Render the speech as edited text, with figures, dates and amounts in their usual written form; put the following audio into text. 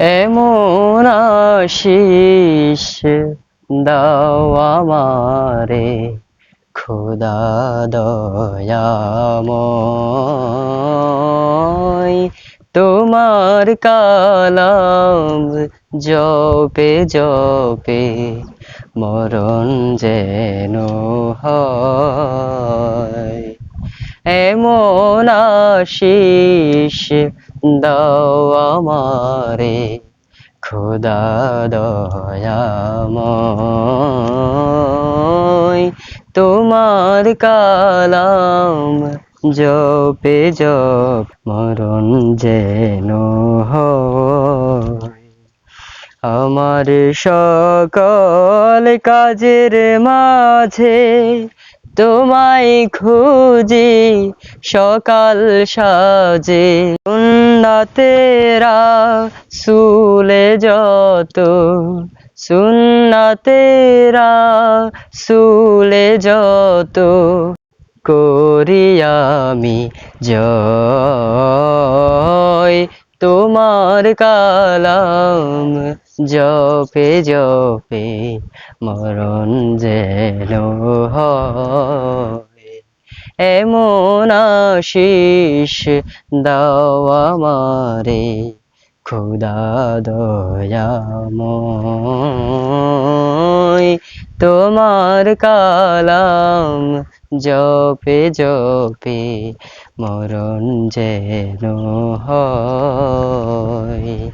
এমন আশিস দাও আমারে খোদা দয়াময়। তোমার কালাম জপে জপে মরণ যেন হয়। এমন আশিস দাও আমারে খোদা দয়াময়। তোমার কালাম জপে জপ মরণ যেন হয়। আমার সকল কাজের মাঝে তোমায় খুঁজি সকাল সাজে। সুন্নাতেরা সুলে যত, সুন্নাতেরা সুলে যত করি আমি জয়। তোমার কালাম জপে জপে মরণ যেন হয়। এমন আশিস দাও আমারে খোদা দয়াময়। তোমার কালাম জপে জপে মরণ যেন হয়।